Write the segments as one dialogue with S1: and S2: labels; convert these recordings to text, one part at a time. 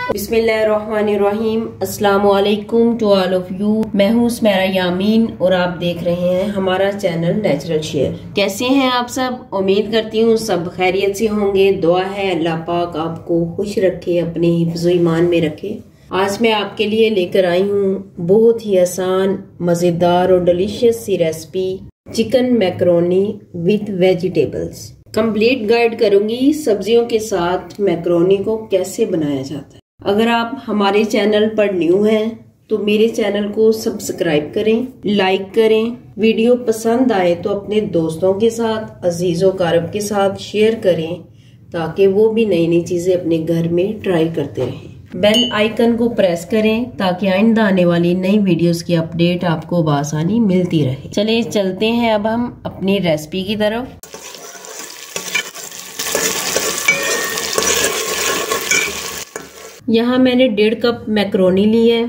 S1: बिस्मिल्लाहिर्रहमानिर्रहीम। अस्सलाम वालेकुम टू ऑल ऑफ यू। मैं हूँ स्मेरा यामीन और आप देख रहे हैं हमारा चैनल नेचुरल शेयर। कैसे हैं आप सब? उम्मीद करती हूँ सब खैरियत से होंगे। दुआ है अल्लाह पाक आपको खुश रखे, अपने हिफ्ज़ो ईमान में रखे। आज मैं आपके लिए लेकर आई हूँ बहुत ही आसान, मज़ेदार और डिलीशियस सी recipe, chicken macaroni with vegetables. Complete guide करूंगी सब्जियों के साथ मैकरोनी को कैसे बनाया जाता है। अगर आप हमारे चैनल पर न्यू हैं तो मेरे चैनल को सब्सक्राइब करें, लाइक करें। वीडियो पसंद आए तो अपने दोस्तों के साथ, अजीजों कारब के साथ शेयर करें ताकि वो भी नई नई चीजें अपने घर में ट्राई करते रहें। बेल आइकन को प्रेस करें ताकि आइंदा आने वाली नई वीडियोस की अपडेट आपको बआसानी मिलती रहे। चलिए चलते हैं अब हम अपनी रेसिपी की तरफ। यहाँ मैंने 1.5 कप मैकरोनी ली है।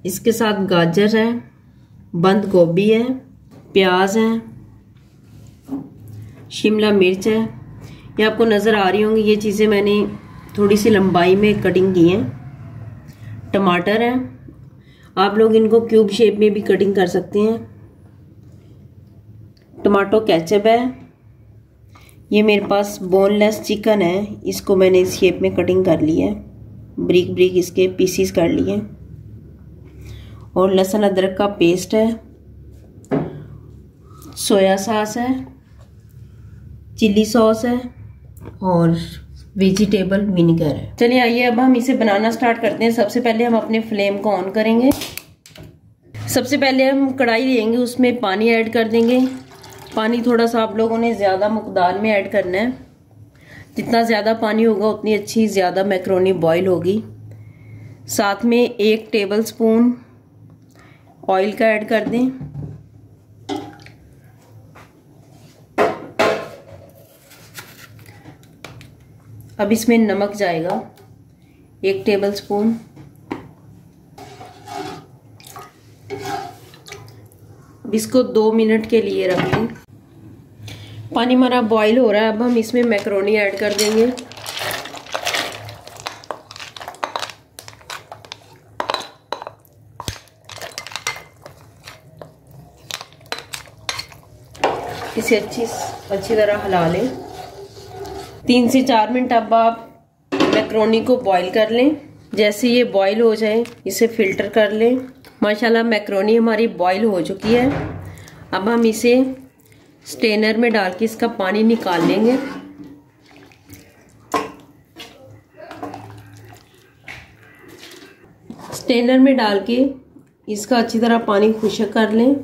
S1: इसके साथ गाजर है, बंद गोभी है, प्याज है, शिमला मिर्च है। ये आपको नज़र आ रही होंगी, ये चीज़ें मैंने थोड़ी सी लंबाई में कटिंग की हैं। टमाटर है, आप लोग इनको क्यूब शेप में भी कटिंग कर सकते हैं। टमाटो केचप है। ये मेरे पास बोनलेस चिकन है, इसको मैंने इस शेप में कटिंग कर ली है, ब्रिक ब्रिक इसके पीसीस कर लिए। और लहसुन अदरक का पेस्ट है, सोया सॉस है, चिल्ली सॉस है और वेजिटेबल विनेगर है। चलिए आइए अब हम इसे बनाना स्टार्ट करते हैं। सबसे पहले हम अपने फ्लेम को ऑन करेंगे। सबसे पहले हम कढ़ाई लेंगे, उसमें पानी ऐड कर देंगे। पानी थोड़ा सा आप लोगों ने ज़्यादा मकदार में ऐड करना है। जितना ज़्यादा पानी होगा उतनी अच्छी ज़्यादा मैकरोनी बॉईल होगी। साथ में 1 टेबलस्पून ऑयल का ऐड कर दें। अब इसमें नमक जाएगा 1 टेबलस्पून। अब इसको 2 मिनट के लिए रख दें। पानी हमारा बॉईल हो रहा है। अब हम इसमें मैकरोनी ऐड कर देंगे। इसे अच्छी तरह हिला लें। 3 से 4 मिनट अब आप मैकरोनी को बॉईल कर लें। जैसे ये बॉईल हो जाए इसे फिल्टर कर लें। माशाल्लाह मैकरोनी हमारी बॉईल हो चुकी है। अब हम इसे स्ट्रेनर में डाल के इसका पानी निकाल लेंगे। स्ट्रेनर में डाल के इसका अच्छी तरह पानी खुश्क कर लें।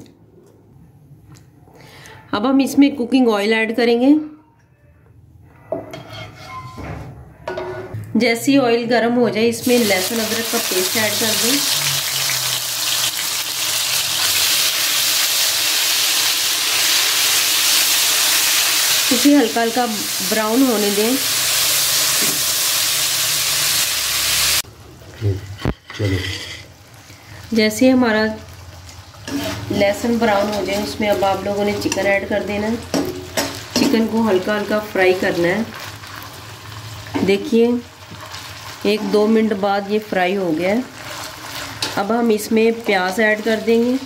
S1: अब हम इसमें कुकिंग ऑयल ऐड करेंगे। जैसे ही ऑयल गर्म हो जाए इसमें लहसुन अदरक का पेस्ट ऐड कर दें। इसे हल्का हल्का ब्राउन होने दें। चलो जैसे हमारा लहसुन ब्राउन हो जाए उसमें अब आप लोगों ने चिकन ऐड कर देना है। चिकन को हल्का हल्का फ्राई करना है। देखिए 1-2 मिनट बाद ये फ्राई हो गया है। अब हम इसमें प्याज ऐड कर देंगे।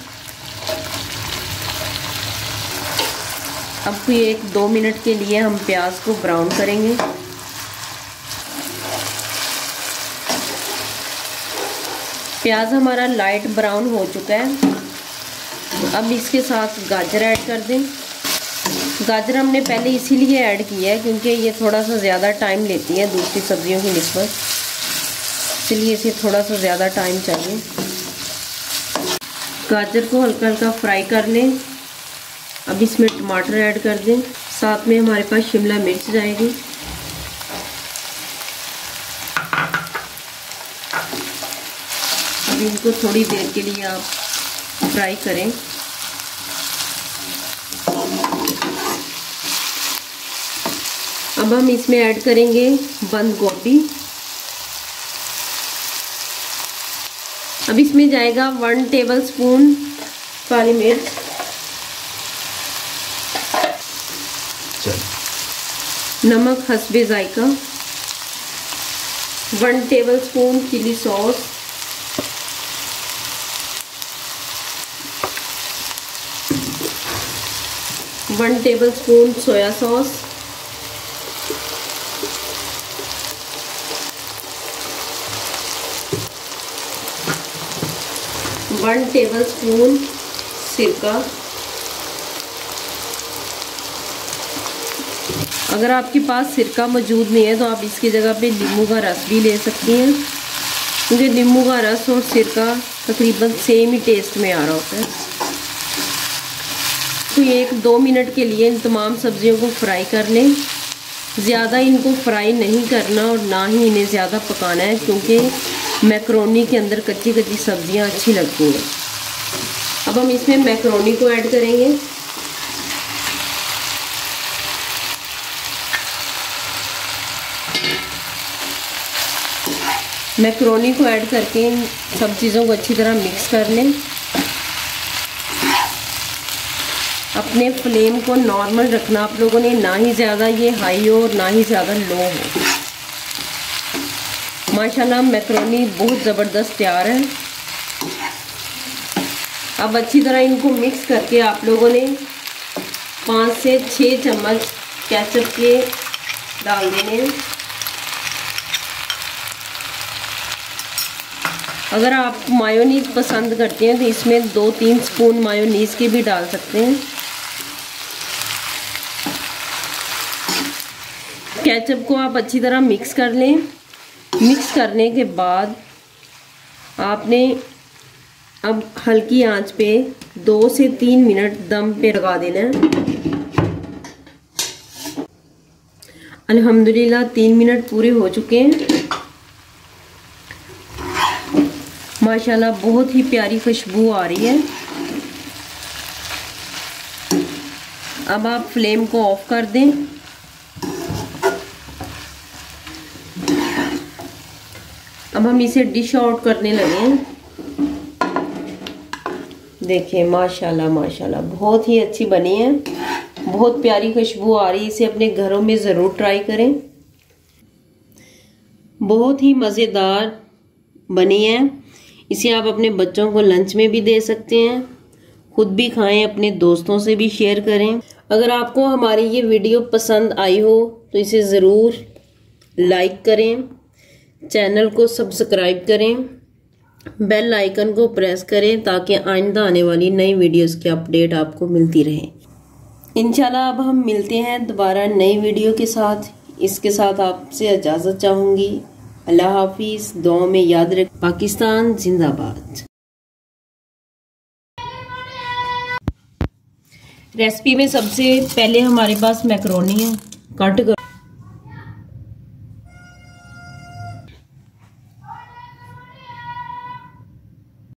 S1: अब 1-2 मिनट के लिए हम प्याज को ब्राउन करेंगे। प्याज हमारा लाइट ब्राउन हो चुका है। अब इसके साथ गाजर ऐड कर दें। गाजर हमने पहले इसीलिए ऐड किया है क्योंकि ये थोड़ा सा ज़्यादा टाइम लेती है दूसरी सब्जियों की निस्बत, इसलिए इसे थोड़ा सा ज़्यादा टाइम चाहिए। गाजर को हल्का हल्का फ्राई कर लें। अब इसमें टमाटर ऐड कर दें। साथ में हमारे पास शिमला मिर्च जाएगी। अब इनको थोड़ी देर के लिए आप फ्राई करें। अब हम इसमें ऐड करेंगे बंद गोभी। अब इसमें जाएगा 1 टेबलस्पून काली मिर्च, नमक हस्बे जायका, 1 tablespoon chilli sauce, 1 tablespoon soya sauce, 1 tablespoon सिरका। अगर आपके पास सिरका मौजूद नहीं है तो आप इसकी जगह पे नींबू का रस भी ले सकती हैं, क्योंकि नींबू का रस और सिरका तकरीबन सेम ही टेस्ट में आ रहा होता है। तो 1-2 मिनट के लिए इन तमाम सब्जियों को फ्राई कर लें। ज़्यादा इनको फ्राई नहीं करना और ना ही इन्हें ज़्यादा पकाना है, क्योंकि मैकरोनी के अंदर कच्ची कच्ची सब्जियां अच्छी लगती हैं। अब हम इसमें मैकरोनी को ऐड करेंगे। मैकरोनी को ऐड करके इन सब चीज़ों को अच्छी तरह मिक्स कर लें। अपने फ्लेम को नॉर्मल रखना आप लोगों ने, ना ही ज़्यादा ये हाई हो और ना ही ज़्यादा लो हो। माशाल्लाह मैकरोनी बहुत ज़बरदस्त तैयार है। अब अच्छी तरह इनको मिक्स करके आप लोगों ने 5 से 6 चम्मच केचप के डाल देने हैं। अगर आप मायोनीज पसंद करते हैं तो इसमें 2-3 स्पून मायोनीज के भी डाल सकते हैं। केचप को आप अच्छी तरह मिक्स कर लें। मिक्स करने के बाद आपने अब हल्की आंच पे 2 से 3 मिनट दम पे लगा देना है। अल्हम्दुलिल्लाह 3 मिनट पूरे हो चुके हैं। माशाल्लाह बहुत ही प्यारी खुशबू आ रही है। अब आप फ्लेम को ऑफ कर दें। अब हम इसे डिश आउट करने लगे हैं। देखिए माशाल्लाह माशाल्लाह बहुत ही अच्छी बनी है, बहुत प्यारी खुशबू आ रही है। इसे अपने घरों में ज़रूर ट्राई करें, बहुत ही मज़ेदार बनी है। इसे आप अपने बच्चों को लंच में भी दे सकते हैं, खुद भी खाएं, अपने दोस्तों से भी शेयर करें। अगर आपको हमारी ये वीडियो पसंद आई हो तो इसे ज़रूर लाइक करें, चैनल को सब्सक्राइब करें, बेल आइकन को प्रेस करें ताकि आइंदा आने वाली नई वीडियोस की अपडेट आपको मिलती रहे। इंशाल्लाह अब हम मिलते हैं दोबारा नई वीडियो के साथ। इसके साथ आपसे इजाज़त चाहूँगी। अल्लाह हाफिज़। दुआ में याद रख, पाकिस्तान जिंदाबाद। रेसिपी में सबसे पहले हमारे पास मैकरोनी है, कट कर